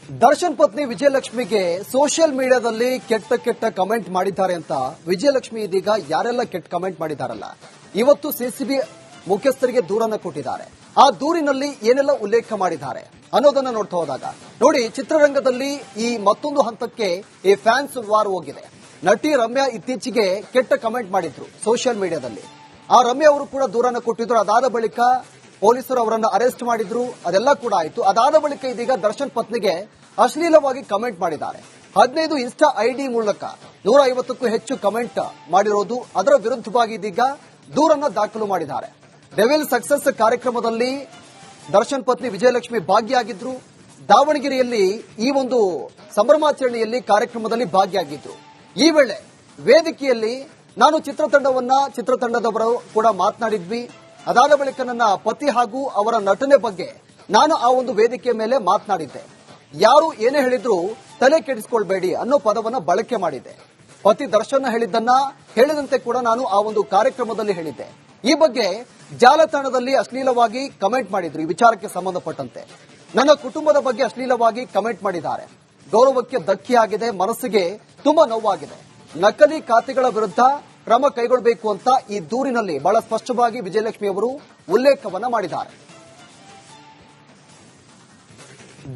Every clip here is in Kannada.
ದರ್ಶನ್ ಪತ್ನಿ ವಿಜಯಲಕ್ಷ್ಮಿಗೆ ಸೋಷಿಯಲ್ ಮೀಡಿಯಾದಲ್ಲಿ ಕೆಟ್ಟ ಕಮೆಂಟ್ ಮಾಡಿದ್ದಾರೆ ಅಂತ ವಿಜಯಲಕ್ಷ್ಮಿ ಇದೀಗ ಯಾರೆಲ್ಲ ಕೆಟ್ಟ ಕಮೆಂಟ್ ಮಾಡಿದಾರಲ್ಲ ಇವತ್ತು ಸಿಸಿಬಿ ಮುಖ್ಯಸ್ಥರಿಗೆ ದೂರನ್ನ ಕೊಟ್ಟಿದ್ದಾರೆ. ಆ ದೂರಿನಲ್ಲಿ ಏನೆಲ್ಲ ಉಲ್ಲೇಖ ಮಾಡಿದ್ದಾರೆ ಅನ್ನೋದನ್ನ ನೋಡ್ತಾ ಹೋದಾಗ ನೋಡಿ, ಚಿತ್ರರಂಗದಲ್ಲಿ ಈ ಮತ್ತೊಂದು ಹಂತಕ್ಕೆ ಈ ಫ್ಯಾನ್ಸ್ ವಾರ್ ಹೋಗಿದೆ. ನಟಿ ರಮ್ಯಾ ಇತ್ತೀಚೆಗೆ ಕೆಟ್ಟ ಕಮೆಂಟ್ ಮಾಡಿದ್ರು ಸೋಷಿಯಲ್ ಮೀಡಿಯಾದಲ್ಲಿ. ಆ ರಮ್ಯಾ ಅವರು ಕೂಡ ದೂರನ್ನ ಕೊಟ್ಟಿದ್ರು. ಅದಾದ ಬಳಿಕ ಪೊಲೀಸರು ಅವರನ್ನು ಅರೆಸ್ಟ್ ಮಾಡಿದ್ರು. ಅದೆಲ್ಲ ಕೂಡ ಆಯಿತು. ಅದಾದ ಬಳಿಕ ಇದೀಗ ದರ್ಶನ್ ಪತ್ನಿಗೆ ಅಶ್ಲೀಲವಾಗಿ ಕಮೆಂಟ್ ಮಾಡಿದ್ದಾರೆ. 15 ಇನ್ಸ್ಟಾ ಐಡಿ ಮೂಲಕ 150ಕ್ಕೂ ಹೆಚ್ಚು ಕಮೆಂಟ್ ಮಾಡಿರೋದು. ಅದರ ವಿರುದ್ಧವಾಗಿ ಇದೀಗ ದೂರನ್ನ ದಾಖಲು ಮಾಡಿದ್ದಾರೆ. ಡೆವಿಲ್ ಸಕ್ಸಸ್ ಕಾರ್ಯಕ್ರಮದಲ್ಲಿ ದರ್ಶನ್ ಪತ್ನಿ ವಿಜಯಲಕ್ಷ್ಮಿ ಭಾಗಿಯಾಗಿದ್ರು. ದಾವಣಗೆರೆಯಲ್ಲಿ ಈ ಒಂದು ಸಂಭ್ರಮಾಚರಣೆಯಲ್ಲಿ ಕಾರ್ಯಕ್ರಮದಲ್ಲಿ ಭಾಗಿಯಾಗಿದ್ರು. ಈ ವೇಳೆ ವೇದಿಕೆಯಲ್ಲಿ ನಾನು ಚಿತ್ರತಂಡದವರು ಕೂಡ ಮಾತನಾಡಿದ್ವಿ. ಅದಾದ ಬಳಿಕ ನನ್ನ ಪತಿ ಹಾಗೂ ಅವರ ನಟನೆ ಬಗ್ಗೆ ನಾನು ಆ ಒಂದು ವೇದಿಕೆಯ ಮೇಲೆ ಮಾತನಾಡಿದ್ದೆ. ಯಾರು ಏನೇ ಹೇಳಿದ್ರು ತಲೆ ಕೆಡಿಸಿಕೊಳ್ಬೇಡಿ ಅನ್ನೋ ಪದವನ್ನ ಬಳಕೆ ಮಾಡಿದೆ. ಪತಿ ದರ್ಶನ್ ಹೇಳಿದಂತೆ ಕೂಡ ನಾನು ಆ ಒಂದು ಕಾರ್ಯಕ್ರಮದಲ್ಲಿ ಹೇಳಿದ್ದೆ. ಈ ಬಗ್ಗೆ ಜಾಲತಾಣದಲ್ಲಿ ಅಶ್ಲೀಲವಾಗಿ ಕಮೆಂಟ್ ಮಾಡಿದ್ರು. ಈ ವಿಚಾರಕ್ಕೆ ಸಂಬಂಧಪಟ್ಟಂತೆ ನನ್ನ ಕುಟುಂಬದ ಬಗ್ಗೆ ಅಶ್ಲೀಲವಾಗಿ ಕಮೆಂಟ್ ಮಾಡಿದ್ದಾರೆ. ಗೌರವಕ್ಕೆ ಧಕ್ಕೆಯಾಗಿದೆ, ಮನಸ್ಸಿಗೆ ತುಂಬಾ ನೋವಾಗಿದೆ. ನಕಲಿ ಖಾತೆಗಳ ವಿರುದ್ಧ ಕ್ರಮ ಕೈಗೊಳ್ಳಬೇಕು ಅಂತ ಈ ದೂರಿನಲ್ಲಿ ಬಹಳ ಸ್ಪಷ್ಟವಾಗಿ ವಿಜಯಲಕ್ಷ್ಮಿ ಅವರು ಉಲ್ಲೇಖವನ್ನ ಮಾಡಿದ್ದಾರೆ.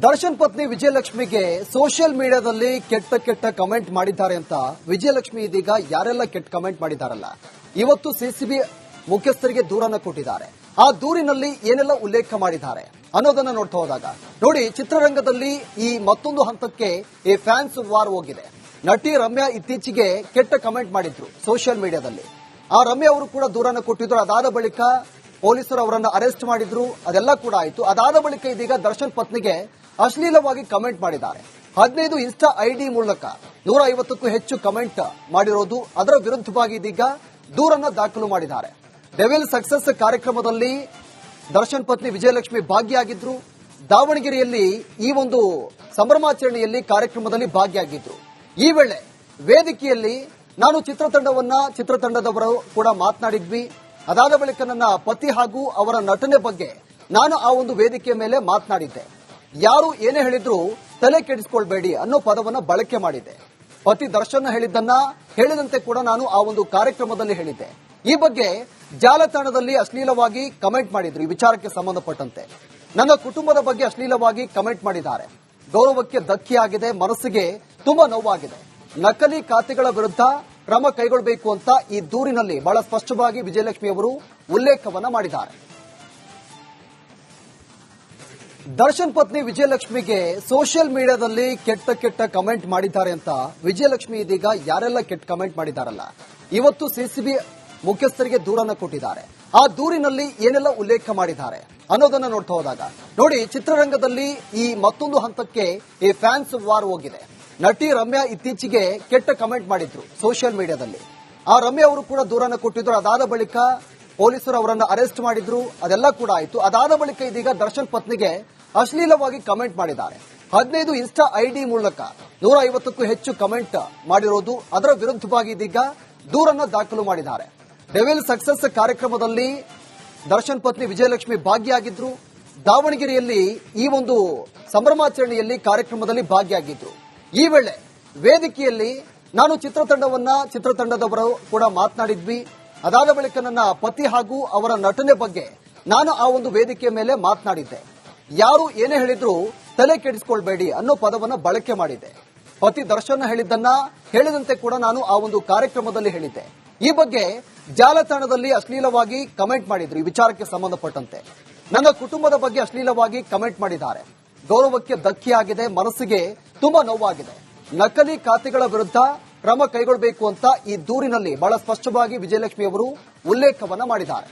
ದರ್ಶನ್ ಪತ್ನಿ ವಿಜಯಲಕ್ಷ್ಮಿಗೆ ಸೋಷಿಯಲ್ ಮೀಡಿಯಾದಲ್ಲಿ ಕೆಟ್ಟ ಕಮೆಂಟ್ ಮಾಡಿದ್ದಾರೆ ಅಂತ ವಿಜಯಲಕ್ಷ್ಮಿ ಇದೀಗ ಯಾರೆಲ್ಲ ಕೆಟ್ಟ ಕಮೆಂಟ್ ಮಾಡಿದಾರಲ್ಲ ಇವತ್ತು ಸಿಸಿಬಿ ಮುಖ್ಯಸ್ಥರಿಗೆ ದೂರನ್ನ ಕೊಟ್ಟಿದ್ದಾರೆ. ಆ ದೂರಿನಲ್ಲಿ ಏನೆಲ್ಲ ಉಲ್ಲೇಖ ಮಾಡಿದ್ದಾರೆ ಅನ್ನೋದನ್ನ ನೋಡ್ತಾ ಹೋದಾಗ ನೋಡಿ, ಚಿತ್ರರಂಗದಲ್ಲಿ ಈ ಮತ್ತೊಂದು ಹಂತಕ್ಕೆ ಈ ಫ್ಯಾನ್ಸ್ ವಾರ್ ಹೋಗಿದೆ. ನಟಿ ರಮ್ಯಾ ಇತ್ತೀಚೆಗೆ ಕೆಟ್ಟ ಕಮೆಂಟ್ ಮಾಡಿದ್ರು ಸೋಷಿಯಲ್ ಮೀಡಿಯಾದಲ್ಲಿ. ಆ ರಮ್ಯಾ ಅವರು ಕೂಡ ದೂರನ್ನ ಕೊಟ್ಟಿದ್ರು. ಅದಾದ ಬಳಿಕ ಪೊಲೀಸರು ಅವರನ್ನು ಅರೆಸ್ಟ್ ಮಾಡಿದ್ರು. ಅದೆಲ್ಲ ಕೂಡ ಆಯಿತು. ಅದಾದ ಬಳಿಕ ಇದೀಗ ದರ್ಶನ್ ಪತ್ನಿಗೆ ಅಶ್ಲೀಲವಾಗಿ ಕಮೆಂಟ್ ಮಾಡಿದ್ದಾರೆ. 15 ಇನ್ಸ್ಟಾ ಐಡಿ ಮೂಲಕ 150ಕ್ಕೂ ಹೆಚ್ಚು ಕಮೆಂಟ್ ಮಾಡಿರೋದು. ಅದರ ವಿರುದ್ಧವಾಗಿ ಇದೀಗ ದೂರನ್ನ ದಾಖಲು ಮಾಡಿದ್ದಾರೆ. ಡೆವಿಲ್ ಸಕ್ಸಸ್ ಕಾರ್ಯಕ್ರಮದಲ್ಲಿ ದರ್ಶನ್ ಪತ್ನಿ ವಿಜಯಲಕ್ಷ್ಮಿ ಭಾಗಿಯಾಗಿದ್ರು. ದಾವಣಗೆರೆಯಲ್ಲಿ ಈ ಒಂದು ಸಂಭ್ರಮಾಚರಣೆಯಲ್ಲಿ ಕಾರ್ಯಕ್ರಮದಲ್ಲಿ ಭಾಗಿಯಾಗಿದ್ರು. ಈ ವೇಳೆ ವೇದಿಕೆಯಲ್ಲಿ ನಾನು ಚಿತ್ರತಂಡದವರು ಕೂಡ ಮಾತನಾಡಿದ್ವಿ. ಅದಾದ ಬಳಿಕ ನನ್ನ ಪತಿ ಹಾಗೂ ಅವರ ನಟನೆ ಬಗ್ಗೆ ನಾನು ಆ ಒಂದು ವೇದಿಕೆಯ ಮೇಲೆ ಮಾತನಾಡಿದ್ದೆ. ಯಾರು ಏನೇ ಹೇಳಿದ್ರು ತಲೆ ಕೆಡಿಸಿಕೊಳ್ಬೇಡಿ ಅನ್ನೋ ಪದವನ್ನ ಬಳಕೆ ಮಾಡಿದೆ. ಪತಿ ದರ್ಶನ್ ಹೇಳಿದಂತೆ ಕೂಡ ನಾನು ಆ ಒಂದು ಕಾರ್ಯಕ್ರಮದಲ್ಲಿ ಹೇಳಿದ್ದೆ. ಈ ಬಗ್ಗೆ ಜಾಲತಾಣದಲ್ಲಿ ಅಶ್ಲೀಲವಾಗಿ ಕಮೆಂಟ್ ಮಾಡಿದ್ರು. ಈ ವಿಚಾರಕ್ಕೆ ಸಂಬಂಧಪಟ್ಟಂತೆ ನನ್ನ ಕುಟುಂಬದ ಬಗ್ಗೆ ಅಶ್ಲೀಲವಾಗಿ ಕಮೆಂಟ್ ಮಾಡಿದ್ದಾರೆ. ಗೌರವಕ್ಕೆ ಧಕ್ಕೆಯಾಗಿದೆ, ಮನಸ್ಸಿಗೆ ತುಂಬಾ ನೋವಾಗಿದೆ. ನಕಲಿ ಖಾತೆಗಳ ವಿರುದ್ಧ ಕ್ರಮ ಕೈಗೊಳ್ಳಬೇಕು ಅಂತ ಈ ದೂರಿನಲ್ಲಿ ಬಹಳ ಸ್ಪಷ್ಟವಾಗಿ ವಿಜಯಲಕ್ಷ್ಮಿ ಅವರು ಉಲ್ಲೇಖವನ್ನ ಮಾಡಿದ್ದಾರೆ. ದರ್ಶನ್ ಪತ್ನಿ ವಿಜಯಲಕ್ಷ್ಮಿಗೆ ಸೋಷಿಯಲ್ ಮೀಡಿಯಾದಲ್ಲಿ ಕೆಟ್ಟ ಕಮೆಂಟ್ ಮಾಡಿದ್ದಾರೆ ಅಂತ ವಿಜಯಲಕ್ಷ್ಮಿ ಇದೀಗ ಯಾರೆಲ್ಲ ಕೆಟ್ಟ ಕಮೆಂಟ್ ಮಾಡಿದಾರಲ್ಲ ಇವತ್ತು ಸಿಸಿಬಿ ಮುಖ್ಯಸ್ಥರಿಗೆ ದೂರನ್ನ ಕೊಟ್ಟಿದ್ದಾರೆ. ಆ ದೂರಿನಲ್ಲಿ ಏನೆಲ್ಲ ಉಲ್ಲೇಖ ಮಾಡಿದ್ದಾರೆ ಅನ್ನೋದನ್ನ ನೋಡ್ತಾ ಹೋದಾಗ ನೋಡಿ, ಚಿತ್ರರಂಗದಲ್ಲಿ ಈ ಮತ್ತೊಂದು ಹಂತಕ್ಕೆ ಈ ಫ್ಯಾನ್ಸ್ ವಾರ್ ಹೋಗಿದೆ. ನಟಿ ರಮ್ಯಾ ಇತ್ತೀಚೆಗೆ ಕೆಟ್ಟ ಕಮೆಂಟ್ ಮಾಡಿದ್ರು ಸೋಷಿಯಲ್ ಮೀಡಿಯಾದಲ್ಲಿ. ಆ ರಮ್ಯಾ ಅವರು ಕೂಡ ದೂರನ್ನ ಕೊಟ್ಟಿದ್ರು. ಅದಾದ ಬಳಿಕ ಪೊಲೀಸರು ಅವರನ್ನು ಅರೆಸ್ಟ್ ಮಾಡಿದ್ರು. ಅದೆಲ್ಲ ಕೂಡ ಆಯಿತು. ಅದಾದ ಬಳಿಕ ಇದೀಗ ದರ್ಶನ್ ಪತ್ನಿಗೆ ಅಶ್ಲೀಲವಾಗಿ ಕಮೆಂಟ್ ಮಾಡಿದ್ದಾರೆ. 15 ಇನ್ಸ್ಟಾ ಐಡಿ ಮೂಲಕ 150ಕ್ಕೂ ಹೆಚ್ಚು ಕಮೆಂಟ್ ಮಾಡಿರೋದು. ಅದರ ವಿರುದ್ಧವಾಗಿ ಇದೀಗ ದೂರನ್ನ ದಾಖಲು ಮಾಡಿದ್ದಾರೆ. ಡೆವಿಲ್ ಸಕ್ಸಸ್ ಕಾರ್ಯಕ್ರಮದಲ್ಲಿ ದರ್ಶನ್ ಪತ್ನಿ ವಿಜಯಲಕ್ಷ್ಮಿ ಭಾಗಿಯಾಗಿದ್ರು. ದಾವಣಗೆರೆಯಲ್ಲಿ ಈ ಒಂದು ಸಂಭ್ರಮಾಚರಣೆಯಲ್ಲಿ ಕಾರ್ಯಕ್ರಮದಲ್ಲಿ ಭಾಗಿಯಾಗಿದ್ರು. ಈ ವೇಳೆ ವೇದಿಕೆಯಲ್ಲಿ ನಾನು ಚಿತ್ರತಂಡದವರು ಕೂಡ ಮಾತನಾಡಿದ್ವಿ. ಅದಾದ ಬಳಿಕ ನನ್ನ ಪತಿ ಹಾಗೂ ಅವರ ನಟನೆ ಬಗ್ಗೆ ನಾನು ಆ ಒಂದು ವೇದಿಕೆಯ ಮೇಲೆ ಮಾತನಾಡಿದ್ದೆ. ಯಾರು ಏನೇ ಹೇಳಿದ್ರು ತಲೆ ಕೆಡಿಸಿಕೊಳ್ಬೇಡಿ ಅನ್ನೋ ಪದವನ್ನ ಬಳಕೆ ಮಾಡಿದೆ. ಪತಿ ದರ್ಶನ್ ಹೇಳಿದಂತೆ ಕೂಡ ನಾನು ಆ ಒಂದು ಕಾರ್ಯಕ್ರಮದಲ್ಲಿ ಹೇಳಿದ್ದೆ. ಈ ಬಗ್ಗೆ ಜಾಲತಾಣದಲ್ಲಿ ಅಶ್ಲೀಲವಾಗಿ ಕಮೆಂಟ್ ಮಾಡಿದ್ರು. ಈ ವಿಚಾರಕ್ಕೆ ಸಂಬಂಧಪಟ್ಟಂತೆ ನನ್ನ ಕುಟುಂಬದ ಬಗ್ಗೆ ಅಶ್ಲೀಲವಾಗಿ ಕಮೆಂಟ್ ಮಾಡಿದ್ದಾರೆ. ಗೌರವಕ್ಕೆ ಧಕ್ಕೆಯಾಗಿದೆ, ಮನಸ್ಸಿಗೆ ತುಂಬಾ ನೋವಾಗಿದೆ. ನಕಲಿ ಖಾತೆಗಳ ವಿರುದ್ಧ ಕ್ರಮ ಕೈಗೊಳ್ಳಬೇಕು ಅಂತ ಈ ದೂರಿನಲ್ಲಿ ಬಹಳ ಸ್ಪಷ್ಟವಾಗಿ ವಿಜಯಲಕ್ಷ್ಮಿ ಅವರು ಉಲ್ಲೇಖವನ್ನ ಮಾಡಿದ್ದಾರೆ.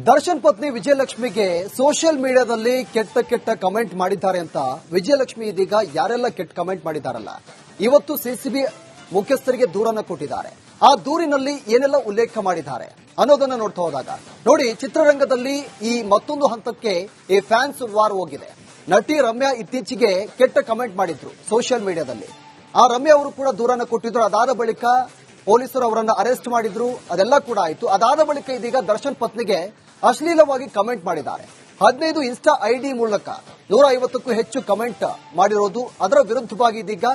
ದರ್ಶನ್ ಪತ್ನಿ ವಿಜಯಲಕ್ಷ್ಮಿಗೆ ಸೋಷಿಯಲ್ ಮೀಡಿಯಾದಲ್ಲಿ ಕೆಟ್ಟ ಕಮೆಂಟ್ ಮಾಡಿದ್ದಾರೆ ಅಂತ ವಿಜಯಲಕ್ಷ್ಮಿ ಇದೀಗ ಯಾರೆಲ್ಲ ಕೆಟ್ಟ ಕಮೆಂಟ್ ಮಾಡಿದಾರಲ್ಲ ಇವತ್ತು ಸಿಸಿಬಿ ಮುಖ್ಯಸ್ಥರಿಗೆ ದೂರನ್ನ ಕೊಟ್ಟಿದ್ದಾರೆ. ಆ ದೂರಿನಲ್ಲಿ ಏನೆಲ್ಲ ಉಲ್ಲೇಖ ಮಾಡಿದ್ದಾರೆ ಅನ್ನೋದನ್ನ ನೋಡ್ತಾ ಹೋದಾಗ ನೋಡಿ, ಚಿತ್ರರಂಗದಲ್ಲಿ ಈ ಮತ್ತೊಂದು ಹಂತಕ್ಕೆ ಈ ಫ್ಯಾನ್ಸ್ ವಾರ್ ಹೋಗಿದೆ. ನಟಿ ರಮ್ಯಾ ಇತ್ತೀಚೆಗೆ ಕೆಟ್ಟ ಕಮೆಂಟ್ ಮಾಡಿದ್ರು ಸೋಷಿಯಲ್ ಮೀಡಿಯಾದಲ್ಲಿ. ಆ ರಮ್ಯಾ ಅವರು ಕೂಡ ದೂರನ್ನ ಕೊಟ್ಟಿದ್ರು. ಅದಾದ ಬಳಿಕ ಪೊಲೀಸರು ಅವರನ್ನು ಅರೆಸ್ಟ್ ಮಾಡಿದ್ರು. ಅದೆಲ್ಲ ಕೂಡ ಆಯಿತು. ಅದಾದ ಬಳಿಕ ಇದೀಗ ದರ್ಶನ್ ಪತ್ನಿಗೆ ಅಶ್ಲೀಲವಾಗಿ ಕಮೆಂಟ್ ಮಾಡಿದ್ದಾರೆ. 15 ಇನ್ಸ್ಟಾ ಐಡಿ ಮೂಲಕ 150ಕ್ಕೂ ಹೆಚ್ಚು ಕಮೆಂಟ್ ಮಾಡಿರೋದು, ಅದರ ವಿರುದ್ಧವಾಗಿ ಇದೀಗ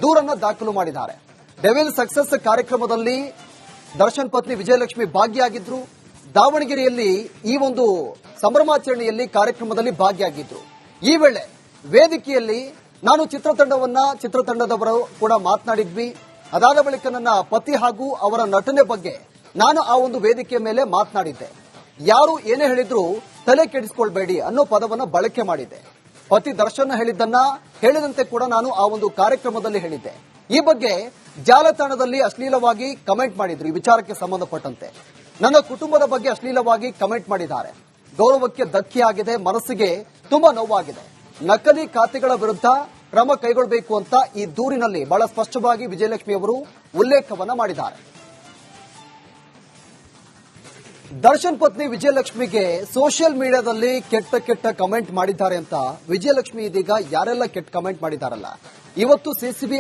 ದೂರನ್ನ ದಾಖಲು ಮಾಡಿದ್ದಾರೆ. ಡೆವಿಲ್ ಸಕ್ಸಸ್ ಕಾರ್ಯಕ್ರಮದಲ್ಲಿ ದರ್ಶನ್ ಪತ್ನಿ ವಿಜಯಲಕ್ಷ್ಮಿ ಭಾಗಿಯಾಗಿದ್ರು. ದಾವಣಗೆರೆಯಲ್ಲಿ ಈ ಒಂದು ಸಂಭ್ರಮಾಚರಣೆಯಲ್ಲಿ ಕಾರ್ಯಕ್ರಮದಲ್ಲಿ ಭಾಗಿಯಾಗಿದ್ರು. ಈ ವೇಳೆ ವೇದಿಕೆಯಲ್ಲಿ ನಾನು ಚಿತ್ರತಂಡದವರು ಕೂಡ ಮಾತನಾಡಿದ್ವಿ. ಅದಾದ ಬಳಿಕ ನನ್ನ ಪತಿ ಹಾಗೂ ಅವರ ನಟನೆ ಬಗ್ಗೆ ನಾನು ಆ ಒಂದು ವೇದಿಕೆಯ ಮೇಲೆ ಮಾತನಾಡಿದ್ದೆ. ಯಾರು ಏನೇ ಹೇಳಿದ್ರು ತಲೆ ಕೆಡಿಸಿಕೊಳ್ಬೇಡಿ ಅನ್ನೋ ಪದವನ್ನ ಬಳಕೆ ಮಾಡಿದ್ದೆ. ಪತಿ ದರ್ಶನ್ ಹೇಳಿದಂತೆ ಕೂಡ ನಾನು ಆ ಒಂದು ಕಾರ್ಯಕ್ರಮದಲ್ಲಿ ಹೇಳಿದ್ದೆ. ಈ ಬಗ್ಗೆ ಜಾಲತಾಣದಲ್ಲಿ ಅಶ್ಲೀಲವಾಗಿ ಕಮೆಂಟ್ ಮಾಡಿದ್ರು. ಈ ವಿಚಾರಕ್ಕೆ ಸಂಬಂಧಪಟ್ಟಂತೆ ನನ್ನ ಕುಟುಂಬದ ಬಗ್ಗೆ ಅಶ್ಲೀಲವಾಗಿ ಕಮೆಂಟ್ ಮಾಡಿದ್ದಾರೆ. ಗೌರವಕ್ಕೆ ಧಕ್ಕೆಯಾಗಿದೆ, ಮನಸ್ಸಿಗೆ ತುಂಬಾ ನೋವಾಗಿದೆ. ನಕಲಿ ಖಾತೆಗಳ ವಿರುದ್ಧ ಕ್ರಮ ಕೈಗೊಳ್ಳಬೇಕು ಅಂತ ಈ ದೂರಿನಲ್ಲಿ ಬಹಳ ಸ್ಪಷ್ಟವಾಗಿ ವಿಜಯಲಕ್ಷ್ಮಿ ಅವರು ಉಲ್ಲೇಖವನ್ನ ಮಾಡಿದ್ದಾರೆ. ದರ್ಶನ್ ಪತ್ನಿ ವಿಜಯಲಕ್ಷ್ಮಿಗೆ ಸೋಷಿಯಲ್ ಮೀಡಿಯಾದಲ್ಲಿ ಕೆಟ್ಟ ಕಮೆಂಟ್ ಮಾಡಿದ್ದಾರೆ ಅಂತ ವಿಜಯಲಕ್ಷ್ಮಿ ಇದೀಗ ಯಾರೆಲ್ಲ ಕೆಟ್ಟ ಕಮೆಂಟ್ ಮಾಡಿದಾರಲ್ಲ, ಇವತ್ತು ಸಿಸಿಬಿ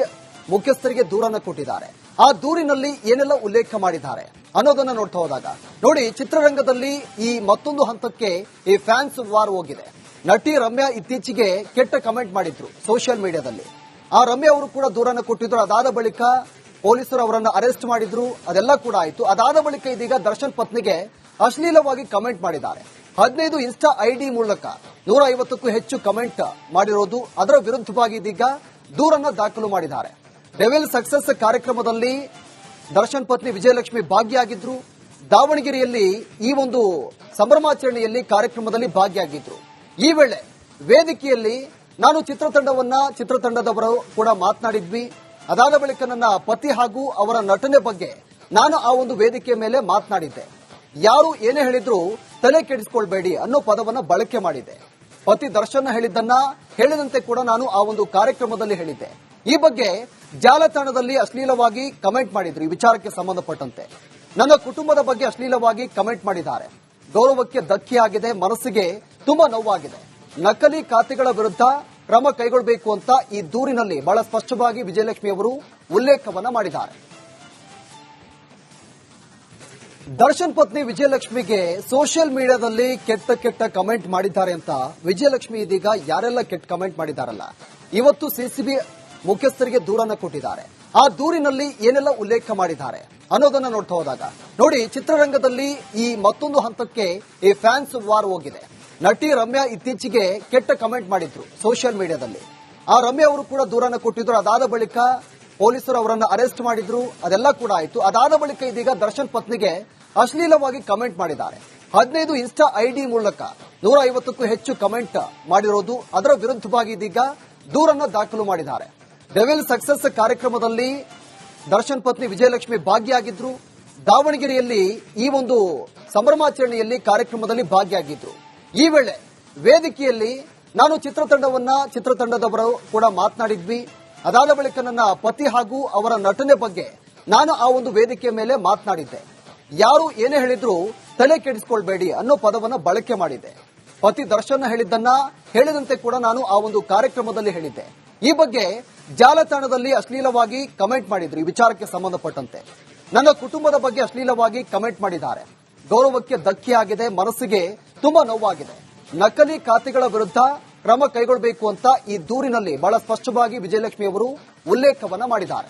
ಮುಖ್ಯಸ್ಥರಿಗೆ ದೂರನ್ನ ಕೊಟ್ಟಿದ್ದಾರೆ. ಆ ದೂರಿನಲ್ಲಿ ಏನೆಲ್ಲ ಉಲ್ಲೇಖ ಮಾಡಿದ್ದಾರೆ ಅನ್ನೋದನ್ನ ನೋಡ್ತಾ ಹೋದಾಗ ನೋಡಿ, ಚಿತ್ರರಂಗದಲ್ಲಿ ಈ ಮತ್ತೊಂದು ಹಂತಕ್ಕೆ ಈ ಫ್ಯಾನ್ಸ್ ವಾರ್ ಹೋಗಿದೆ. ನಟಿ ರಮ್ಯಾ ಇತ್ತೀಚೆಗೆ ಕೆಟ್ಟ ಕಮೆಂಟ್ ಮಾಡಿದ್ರು ಸೋಷಿಯಲ್ ಮೀಡಿಯಾದಲ್ಲಿ. ಆ ರಮ್ಯಾ ಅವರು ಕೂಡ ದೂರನ್ನ ಕೊಟ್ಟಿದ್ರು. ಅದಾದ ಬಳಿಕ ಪೊಲೀಸರು ಅವರನ್ನು ಅರೆಸ್ಟ್ ಮಾಡಿದ್ರು. ಅದೆಲ್ಲ ಕೂಡ ಆಯಿತು. ಅದಾದ ಬಳಿಕ ಇದೀಗ ದರ್ಶನ್ ಪತ್ನಿಗೆ ಅಶ್ಲೀಲವಾಗಿ ಕಮೆಂಟ್ ಮಾಡಿದ್ದಾರೆ. 15 ಇನ್ಸ್ಟಾ ಐಡಿ ಮೂಲಕ 150ಕ್ಕೂ ಹೆಚ್ಚು ಕಮೆಂಟ್ ಮಾಡಿರೋದು, ಅದರ ವಿರುದ್ಧವಾಗಿ ಇದೀಗ ದೂರನ್ನ ದಾಖಲು ಮಾಡಿದ್ದಾರೆ. ಡೆವಿಲ್ ಸಕ್ಸಸ್ ಕಾರ್ಯಕ್ರಮದಲ್ಲಿ ದರ್ಶನ್ ಪತ್ನಿ ವಿಜಯಲಕ್ಷ್ಮಿ ಭಾಗಿಯಾಗಿದ್ರು. ದಾವಣಗೆರೆಯಲ್ಲಿ ಈ ಒಂದು ಸಂಭ್ರಮಾಚರಣೆಯಲ್ಲಿ ಕಾರ್ಯಕ್ರಮದಲ್ಲಿ ಭಾಗಿಯಾಗಿದ್ರು. ಈ ವೇಳೆ ವೇದಿಕೆಯಲ್ಲಿ ನಾನು ಚಿತ್ರತಂಡದವರು ಕೂಡ ಮಾತನಾಡಿದ್ವಿ. ಅದಾದ ಬಳಿಕ ನನ್ನ ಪತಿ ಹಾಗೂ ಅವರ ನಟನೆ ಬಗ್ಗೆ ನಾನು ಆ ಒಂದು ವೇದಿಕೆಯ ಮೇಲೆ ಮಾತನಾಡಿದ್ದೆ. ಯಾರು ಏನೇ ಹೇಳಿದ್ರು ತಲೆ ಕೆಡಿಸಿಕೊಳ್ಬೇಡಿ ಅನ್ನೋ ಪದವನ್ನ ಬಳಕೆ ಮಾಡಿದ್ದೆ. ಪತಿ ದರ್ಶನ್ ಹೇಳಿದಂತೆ ಕೂಡ ನಾನು ಆ ಒಂದು ಕಾರ್ಯಕ್ರಮದಲ್ಲಿ ಹೇಳಿದ್ದೆ. ಈ ಬಗ್ಗೆ ಜಾಲತಾಣದಲ್ಲಿ ಅಶ್ಲೀಲವಾಗಿ ಕಮೆಂಟ್ ಮಾಡಿದ್ರು. ಈ ವಿಚಾರಕ್ಕೆ ಸಂಬಂಧಪಟ್ಟಂತೆ ನನ್ನ ಕುಟುಂಬದ ಬಗ್ಗೆ ಅಶ್ಲೀಲವಾಗಿ ಕಮೆಂಟ್ ಮಾಡಿದ್ದಾರೆ. ಗೌರವಕ್ಕೆ ಧಕ್ಕೆಯಾಗಿದೆ, ಮನಸ್ಸಿಗೆ ತುಂಬಾ ನೋವಾಗಿದೆ. ನಕಲಿ ಖಾತೆಗಳ ವಿರುದ್ಧ ಕ್ರಮ ಕೈಗೊಳ್ಳಬೇಕು ಅಂತ ಈ ದೂರಿನಲ್ಲಿ ಬಹಳ ಸ್ಪಷ್ಟವಾಗಿ ವಿಜಯಲಕ್ಷ್ಮಿ ಅವರು ಉಲ್ಲೇಖವನ್ನ ಮಾಡಿದ್ದಾರೆ. ದರ್ಶನ್ ಪತ್ನಿ ವಿಜಯಲಕ್ಷ್ಮಿಗೆ ಸೋಷಿಯಲ್ ಮೀಡಿಯಾದಲ್ಲಿ ಕೆಟ್ಟ ಕಮೆಂಟ್ ಮಾಡಿದ್ದಾರೆ ಅಂತ ವಿಜಯಲಕ್ಷ್ಮಿ ಇದೀಗ ಯಾರೆಲ್ಲ ಕೆಟ್ಟ ಕಮೆಂಟ್ ಮಾಡಿದಾರಲ್ಲ, ಇವತ್ತು ಸಿಸಿಬಿ ಮುಖ್ಯಸ್ಥರಿಗೆ ದೂರನ್ನ ಕೊಟ್ಟಿದ್ದಾರೆ. ಆ ದೂರಿನಲ್ಲಿ ಏನೆಲ್ಲ ಉಲ್ಲೇಖ ಮಾಡಿದ್ದಾರೆ ಅನ್ನೋದನ್ನ ನೋಡ್ತಾ ಹೋದಾಗ ನೋಡಿ, ಚಿತ್ರರಂಗದಲ್ಲಿ ಈ ಮತ್ತೊಂದು ಹಂತಕ್ಕೆ ಈ ಫ್ಯಾನ್ಸ್ ವಾರ್ ಹೋಗಿದೆ. ನಟಿ ರಮ್ಯಾ ಇತ್ತೀಚೆಗೆ ಕೆಟ್ಟ ಕಮೆಂಟ್ ಮಾಡಿದ್ರು ಸೋಷಿಯಲ್ ಮೀಡಿಯಾದಲ್ಲಿ. ಆ ರಮ್ಯಾ ಅವರು ಕೂಡ ದೂರನ್ನ ಕೊಟ್ಟಿದ್ರು. ಅದಾದ ಬಳಿಕ ಪೊಲೀಸರು ಅವರನ್ನು ಅರೆಸ್ಟ್ ಮಾಡಿದ್ರು. ಅದೆಲ್ಲ ಕೂಡ ಆಯಿತು. ಅದಾದ ಬಳಿಕ ಇದೀಗ ದರ್ಶನ್ ಪತ್ನಿಗೆ ಅಶ್ಲೀಲವಾಗಿ ಕಮೆಂಟ್ ಮಾಡಿದ್ದಾರೆ. 15 ಇನ್ಸ್ಟಾ ಐಡಿ ಮೂಲಕ 150ಕ್ಕೂ ಹೆಚ್ಚು ಕಮೆಂಟ್ ಮಾಡಿರೋದು, ಅದರ ವಿರುದ್ಧವಾಗಿ ಇದೀಗ ದೂರನ್ನ ದಾಖಲು ಮಾಡಿದ್ದಾರೆ. ಡೆವಿಲ್ ಸಕ್ಸಸ್ ಕಾರ್ಯಕ್ರಮದಲ್ಲಿ ದರ್ಶನ್ ಪತ್ನಿ ವಿಜಯಲಕ್ಷ್ಮಿ ಭಾಗಿಯಾಗಿದ್ರು. ದಾವಣಗೆರೆಯಲ್ಲಿ ಈ ಒಂದು ಸಂಭ್ರಮಾಚರಣೆಯಲ್ಲಿ ಕಾರ್ಯಕ್ರಮದಲ್ಲಿ ಭಾಗಿಯಾಗಿದ್ರು. ಈ ವೇಳೆ ವೇದಿಕೆಯಲ್ಲಿ ನಾನು ಚಿತ್ರತಂಡದವರು ಕೂಡ ಮಾತನಾಡಿದ್ವಿ. ಅದಾದ ಬಳಿಕ ನನ್ನ ಪತಿ ಹಾಗೂ ಅವರ ನಟನೆ ಬಗ್ಗೆ ನಾನು ಆ ಒಂದು ವೇದಿಕೆಯ ಮೇಲೆ ಮಾತನಾಡಿದ್ದೆ. ಯಾರು ಏನೇ ಹೇಳಿದ್ರು ತಲೆ ಕೆಡಿಸಿಕೊಳ್ಬೇಡಿ ಅನ್ನೋ ಪದವನ್ನ ಬಳಕೆ ಮಾಡಿದ್ದೆ. ಪತಿ ದರ್ಶನ್ ಹೇಳಿದಂತೆ ಕೂಡ ನಾನು ಆ ಒಂದು ಕಾರ್ಯಕ್ರಮದಲ್ಲಿ ಹೇಳಿದ್ದೆ. ಈ ಬಗ್ಗೆ ಜಾಲತಾಣದಲ್ಲಿ ಅಶ್ಲೀಲವಾಗಿ ಕಮೆಂಟ್ ಮಾಡಿದ್ರು. ಈ ವಿಚಾರಕ್ಕೆ ಸಂಬಂಧಪಟ್ಟಂತೆ ನನ್ನ ಕುಟುಂಬದ ಬಗ್ಗೆ ಅಶ್ಲೀಲವಾಗಿ ಕಮೆಂಟ್ ಮಾಡಿದ್ದಾರೆ. ಗೌರವಕ್ಕೆ ಧಕ್ಕೆಯಾಗಿದೆ, ಮನಸ್ಸಿಗೆ ತುಂಬಾ ನೋವಾಗಿದೆ. ನಕಲಿ ಖಾತೆಗಳ ವಿರುದ್ಧ ಕ್ರಮ ಕೈಗೊಳ್ಳಬೇಕು ಅಂತ ಈ ದೂರಿನಲ್ಲಿ ಬಹಳ ಸ್ಪಷ್ಟವಾಗಿ ವಿಜಯಲಕ್ಷ್ಮಿ ಅವರು ಉಲ್ಲೇಖವನ್ನ ಮಾಡಿದ್ದಾರೆ.